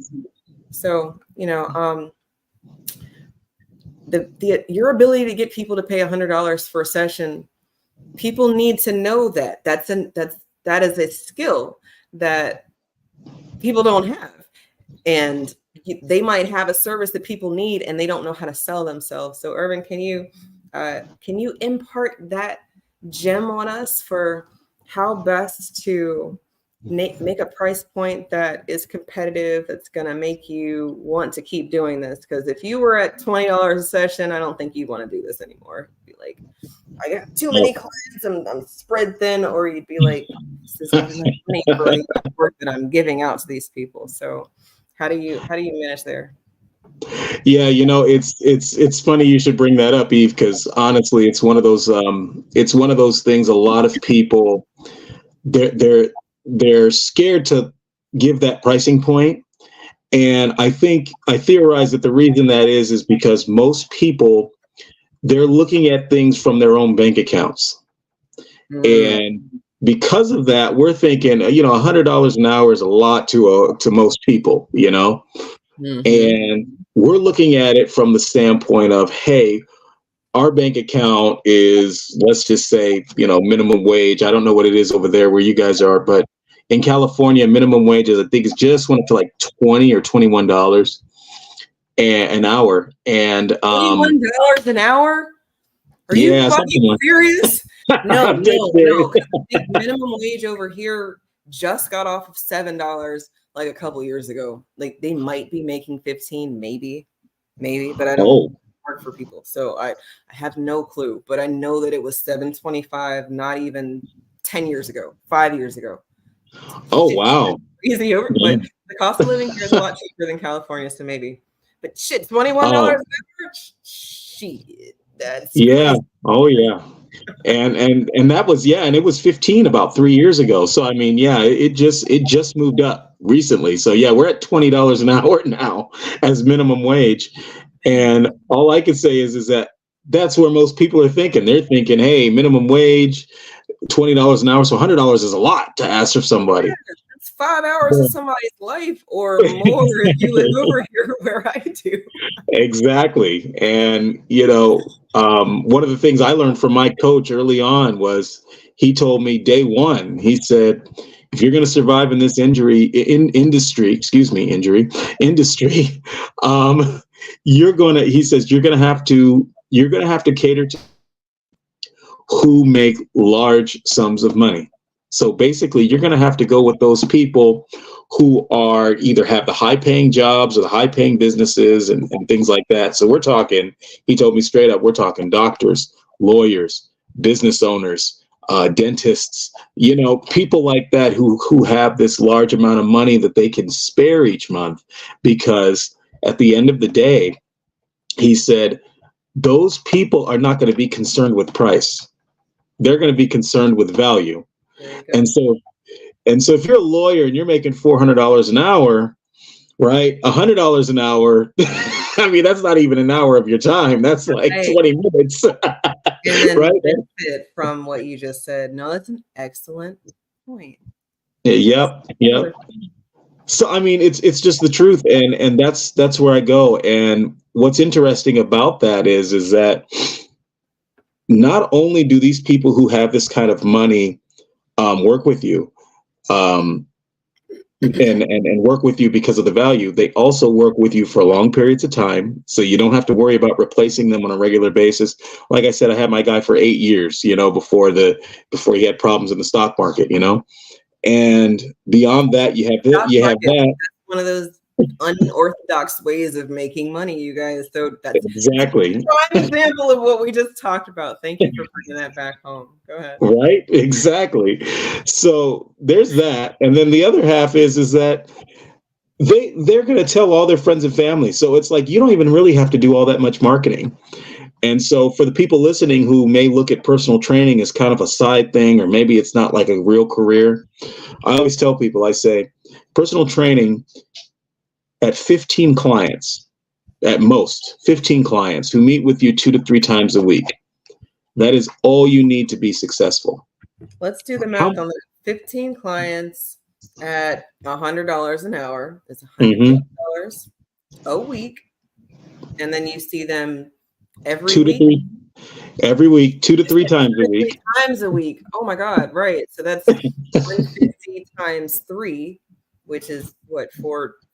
So, your ability to get people to pay $100 for a session, people need to know that that is a skill that people don't have. and they might have a service that people need and they don't know how to sell themselves. So Irvin, can you impart that gem on us for how best to make a price point that is competitive, that's going to make you want to keep doing this? Because if you were at $20 a session, I don't think you'd want to do this anymore. You'd be like, I got too many clients, I'm spread thin. Or you'd be like, this isn't enough money for the work that I'm giving out to these people. So how do you manage there? Yeah, it's funny you should bring that up, Eve, because honestly, it's one of those things. A lot of people, they're scared to give that pricing point. And I theorize that the reason that is because most people, they're looking at things from their own bank accounts. And because of that, we're thinking, $100 an hour is a lot to most people, and we're looking at it from the standpoint of, hey, our bank account is, let's just say, minimum wage. I don't know what it is over there where you guys are, but in California, minimum wage is, I think, it's just went up to like $20 or $21 an hour. And $21 an hour? Are you fucking serious? No. Minimum wage over here just got off of $7 like a couple years ago. Like they might be making 15, maybe, but I don't work for people, so I have no clue. But I know that it was $7.25 not even 10 years ago, 5 years ago. Oh wow! Easy over, but the cost of living here is a lot cheaper than California, so maybe. But shit, $21 an hour? Shit, that's crazy. Oh yeah. And that was, and it was 15 about 3 years ago. So I mean, it just moved up recently. So yeah, we're at $20 an hour now as minimum wage. And all I can say is that that's where most people are thinking. They're thinking, hey, minimum wage, $20 an hour, so $100 is a lot to ask for somebody. Yeah, that's 5 hours of somebody's life or more if you live over here where I do. Exactly. And one of the things I learned from my coach early on was, he told me day one, he said, if you're going to survive in this industry, you're going to have to cater to who make large sums of money. So basically, you're going to have to go with those people who are either have the high paying jobs or the high paying businesses and things like that. So we're talking, he told me straight up, we're talking doctors, lawyers, business owners, dentists, people like that who have this large amount of money that they can spare each month, because at the end of the day, he said, those people are not going to be concerned with price. They're going to be concerned with value. And so if you're a lawyer and you're making $400 an hour, right? $100 an hour. I mean, that's not even an hour of your time. That's like 20 minutes. And then right? Benefit from what you just said. No, that's an excellent point. Yep. So I mean, it's just the truth, and that's where I go. And what's interesting about that is that not only do these people who have this kind of money work with you, and work with you because of the value, they also work with you for long periods of time. So you don't have to worry about replacing them on a regular basis. Like I said, I had my guy for 8 years, before he had problems in the stock market, and beyond that, you have that. That's one of those unorthodox ways of making money, you guys. So that's exactly an example of what we just talked about. Thank you for bringing that back home. Go ahead. Right, exactly. So there's that, and then the other half is that they're going to tell all their friends and family. So it's like you don't even really have to do all that much marketing. And so for the people listening who may look at personal training as kind of a side thing, or maybe it's not like a real career, I always tell people, I say, personal training at 15 clients, at most 15 clients who meet with you 2 to 3 times a week. That is all you need to be successful. Let's do the math on that. 15 clients at $100 an hour is $100 a week. And then you see them every week. Every week, 2 to 3 times a week. 3 times a week. Oh my God. Right. So that's 150 times 3, which is what,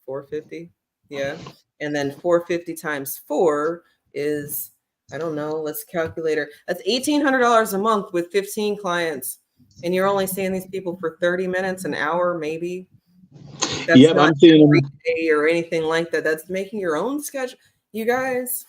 450. Yeah. And then 450 times 4 is, I don't know, let's calculator. That's $1,800 a month with 15 clients. And you're only seeing these people for 30 minutes, an hour, maybe. That's Yep, not I'm seeing every them. day or anything like that. That's making your own schedule. You guys,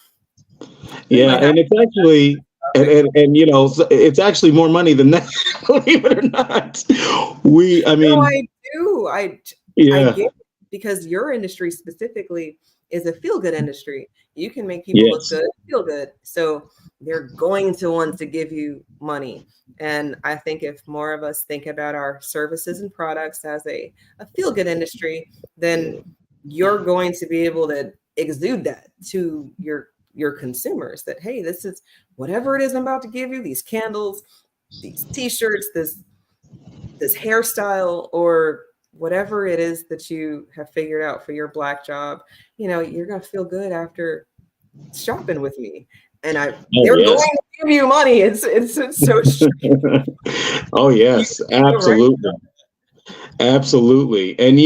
we Yeah, might have and it's actually and you know it's actually more money than that. Believe it or not, I no, mean, I do. I yeah, get it because your industry specifically is a feel good industry. You can make people look yes, good, feel good. So they're going to want to give you money. And I think if more of us think about our services and products as a feel good industry, then you're going to be able to exude that to your consumers that, hey, this is whatever it is I'm about to give you, these candles, these t-shirts, this hairstyle, or whatever it is that you have figured out for your black job, you're going to feel good after shopping with me. And oh they're going yes, to give you money. It's so strange. oh yes, You're right. absolutely, absolutely, and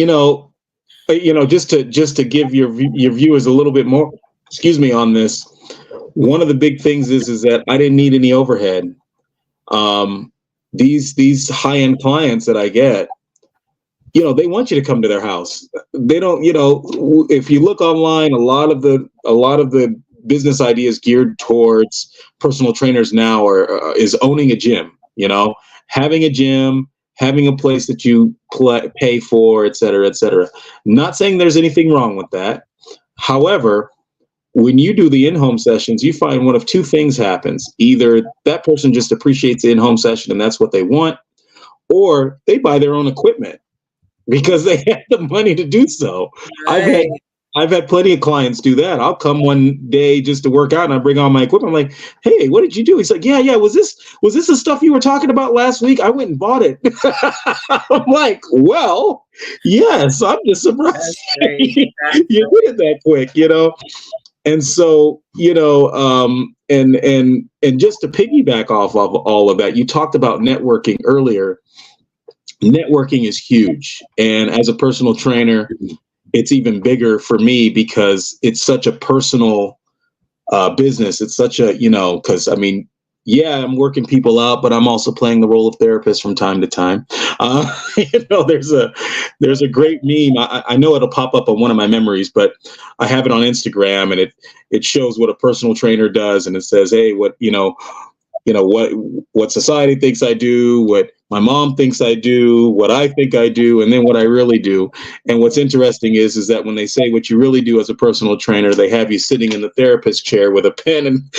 just to give your viewers a little bit more, excuse me, on this. One of the big things is that I didn't need any overhead. Um, these high end clients that I get, they want you to come to their house. They don't, if you look online, a lot of the business ideas geared towards personal trainers now is owning a gym, having a gym, having a place that you pay for, et cetera, et cetera. Not saying there's anything wrong with that. However, when you do the in-home sessions, you find one of two things happens. Either that person just appreciates the in-home session and that's what they want, or they buy their own equipment because they have the money to do so. Right. I've had plenty of clients do that. I'll come one day just to work out and I bring all my equipment. I'm like, hey, what did you do? He's like, yeah. Was this the stuff you were talking about last week? I went and bought it. I'm like, well, yes, I'm just surprised That's great. you did it that quick, And so, and just to piggyback off of all of that, you talked about networking earlier. Networking is huge. And as a personal trainer, it's even bigger for me because it's such a personal business. It's such a, because yeah, I'm working people out, but I'm also playing the role of therapist from time to time. There's a great meme. I know it'll pop up on one of my memories, but I have it on Instagram, and it shows what a personal trainer does, and it says, hey, what society thinks I do, what my mom thinks I do, what I think I do, and then what I really do. And what's interesting is that when they say what you really do as a personal trainer, they have you sitting in the therapist chair with a pen and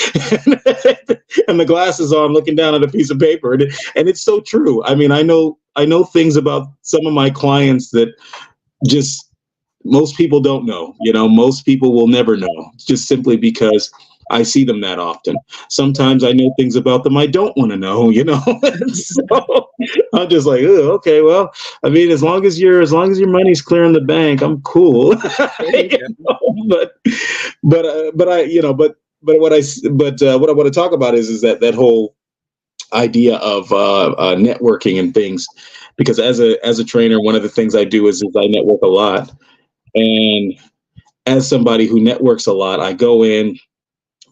the glasses on, looking down at a piece of paper. And it's so true. I know things about some of my clients that just most people don't know. Most people will never know, just simply because I see them that often. Sometimes I know things about them I don't want to know, So I'm just like, oh, okay, well, as long as your money's clear in the bank, I'm cool. But what I want to talk about is that whole idea of networking and things, because as a trainer, one of the things I do is I network a lot, and as somebody who networks a lot, I go in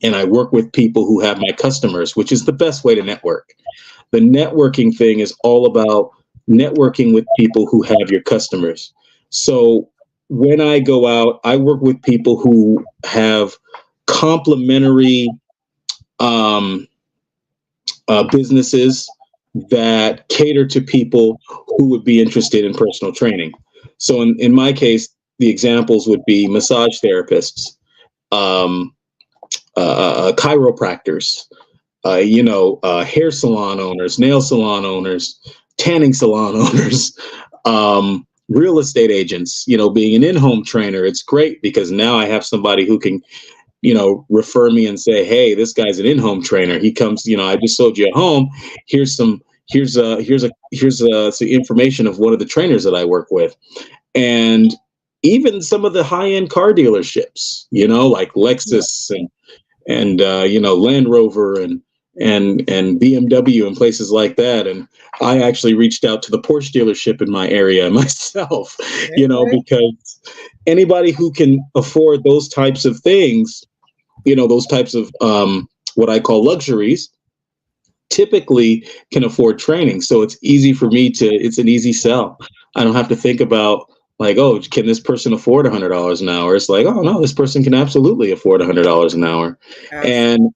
and I work with people who have my customers, which is the best way to network. The networking thing is all about networking with people who have your customers. So when I go out, I work with people who have complementary businesses that cater to people who would be interested in personal training. So in my case, the examples would be massage therapists, chiropractors, hair salon owners, nail salon owners, tanning salon owners, real estate agents. Being an in-home trainer, it's great because now I have somebody who can, refer me and say, hey, this guy's an in-home trainer. He comes, I just sold you a home. Here's some information of one of the trainers that I work with. And even some of the high-end car dealerships, like Lexus and Land Rover and BMW and places like that. And I actually reached out to the Porsche dealership in my area myself, because anybody who can afford those types of things, those types of what I call luxuries, typically can afford training. So it's easy for me it's an easy sell. I don't have to think about like, oh, can this person afford $100 an hour? It's like, oh no, this person can absolutely afford $100 an hour. Absolutely.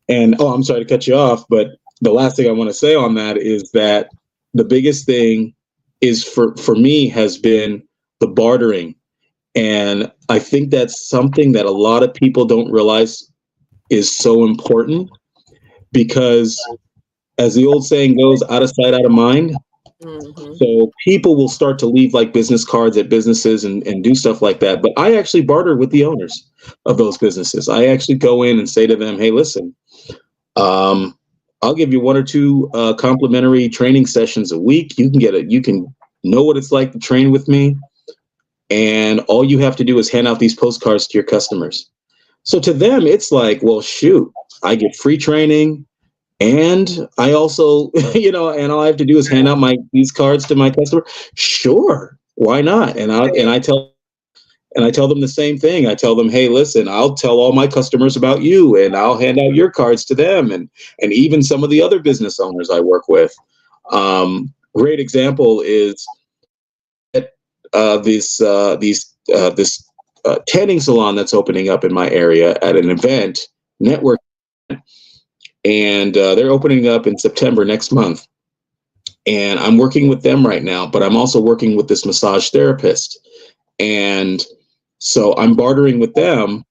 And oh, I'm sorry to cut you off, but the last thing I want to say on that is that the biggest thing is for me has been the bartering. And I think that's something that a lot of people don't realize is so important, because as the old saying goes, out of sight, out of mind. Mm-hmm. So people will start to leave like business cards at businesses and do stuff like that. But I actually barter with the owners of those businesses. I actually go in and say to them, hey, listen, I'll give you 1 or 2 complimentary training sessions a week. You can know what it's like to train with me. And all you have to do is hand out these postcards to your customers. So to them, it's like, well, shoot, I get free training. And I also, and all I have to do is hand out these cards to my customer. Sure, why not? And I tell them the same thing. I tell them, hey, listen, I'll tell all my customers about you, and I'll hand out your cards to them, and even some of the other business owners I work with. Great example is this tanning salon that's opening up in my area at an event, network. And they're opening up in September next month. And I'm working with them right now, but I'm also working with this massage therapist. And so I'm bartering with them.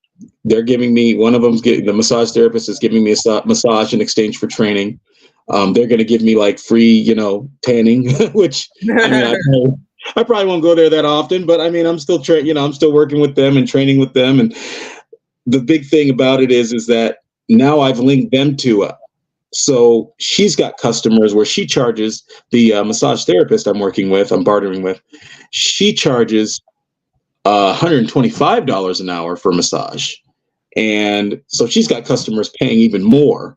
They're giving me, one of them, the massage therapist is giving me a massage in exchange for training. They're going to give me like free, tanning, which I probably won't go there that often, but I mean, I'm still I'm still working with them and training with them. And the big thing about it is that now I've linked them to so she's got customers where she charges the massage therapist I'm bartering with. She charges $125 an hour for massage. And so she's got customers paying even more.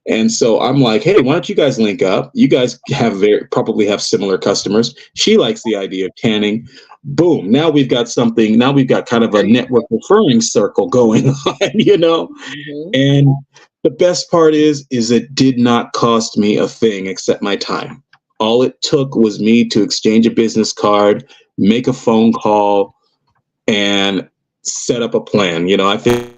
And so I'm like, hey, why don't you guys link up? You guys probably have similar customers. She likes the idea of tanning. Boom. Now we've got something. Now we've got kind of a network referring circle going on, Mm-hmm. And the best part is it did not cost me a thing except my time. All it took was me to exchange a business card, make a phone call, and set up a plan. I think,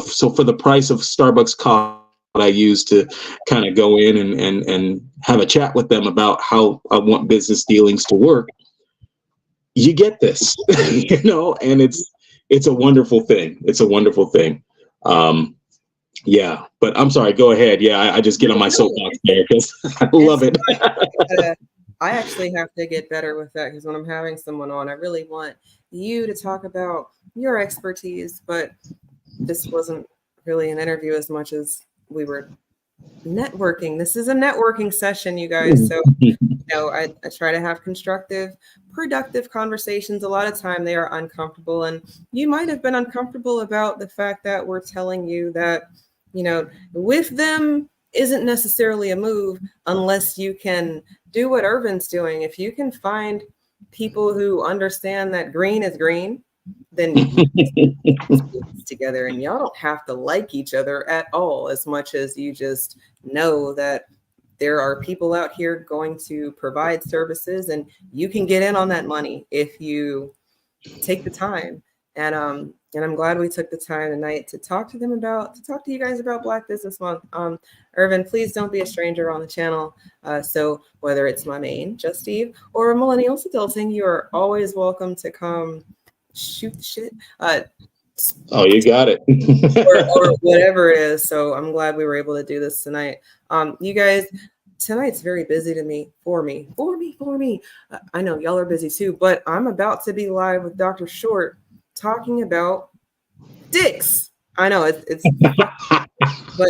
so for the price of Starbucks coffee I use to kind of go in and have a chat with them about how I want business dealings to work, you get this, and it's a wonderful thing. It's a wonderful thing. Yeah, but I'm sorry, go ahead. Yeah, I just get on my soapbox there because I love it. I actually have to get better with that, because when I'm having someone on, I really want you to talk about your expertise, but this wasn't really an interview as much as we were networking. This is a networking session, you guys. So, I try to have constructive, productive conversations. A lot of time they are uncomfortable, and you might have been uncomfortable about the fact that we're telling you that, with them isn't necessarily a move unless you can do what Irvin's doing. If you can find people who understand that green is green, then together, and y'all don't have to like each other at all, as much as you just know that there are people out here going to provide services, and you can get in on that money if you take the time. And I'm glad we took the time tonight to talk to you guys about Black Business Month. Irvin, please don't be a stranger on the channel. So whether it's my main, Just Steve, or Millennials Adulting, you are always welcome to come shoot the shit. Oh, you got it. or whatever it is. So I'm glad we were able to do this tonight. You guys, tonight's very busy for me. I know y'all are busy too, but I'm about to be live with Dr. Short talking about dicks. I know it's but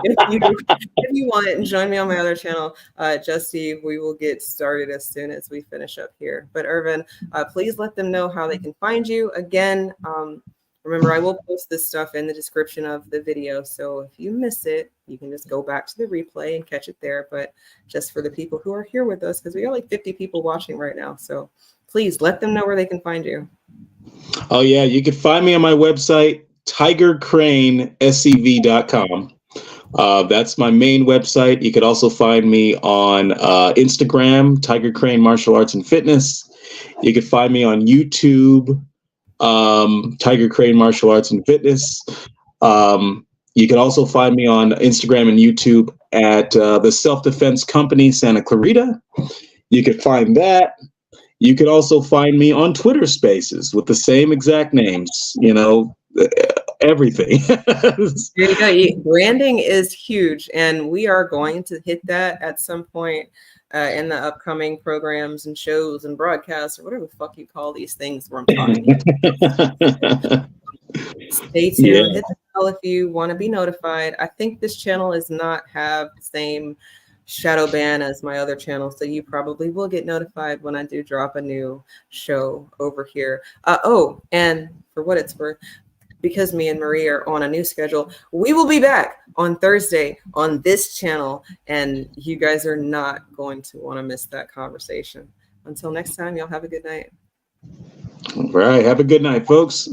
if you want and join me on my other channel, Just Steve, we will get started as soon as we finish up here. But Irvin, please let them know how they can find you. Again, Remember, I will post this stuff in the description of the video. So if you miss it, you can just go back to the replay and catch it there. But just for the people who are here with us, because we got like 50 people watching right now. So please let them know where they can find you. Oh, yeah. You can find me on my website, tigercranescv.com. That's my main website. You could also find me on Instagram, Tiger Crane Martial Arts and Fitness. You could find me on YouTube, Tiger Crane Martial Arts and Fitness. You can also find me on Instagram and YouTube at the Self-Defense Company Santa Clarita. You can find that. You can also find me on Twitter Spaces with the same exact names, everything. There you go. Branding is huge, and we are going to hit that at some point in the upcoming programs and shows and broadcasts or whatever the fuck you call these things where I'm talking. Stay tuned. Yeah. Hit the bell if you want to be notified. I think this channel does not have the same shadow ban as my other channel, so you probably will get notified when I do drop a new show over here. And for what it's worth, because me and Marie are on a new schedule, we will be back on Thursday on this channel, and you guys are not going to want to miss that conversation. Until next time, y'all have a good night. All right. Have a good night, folks.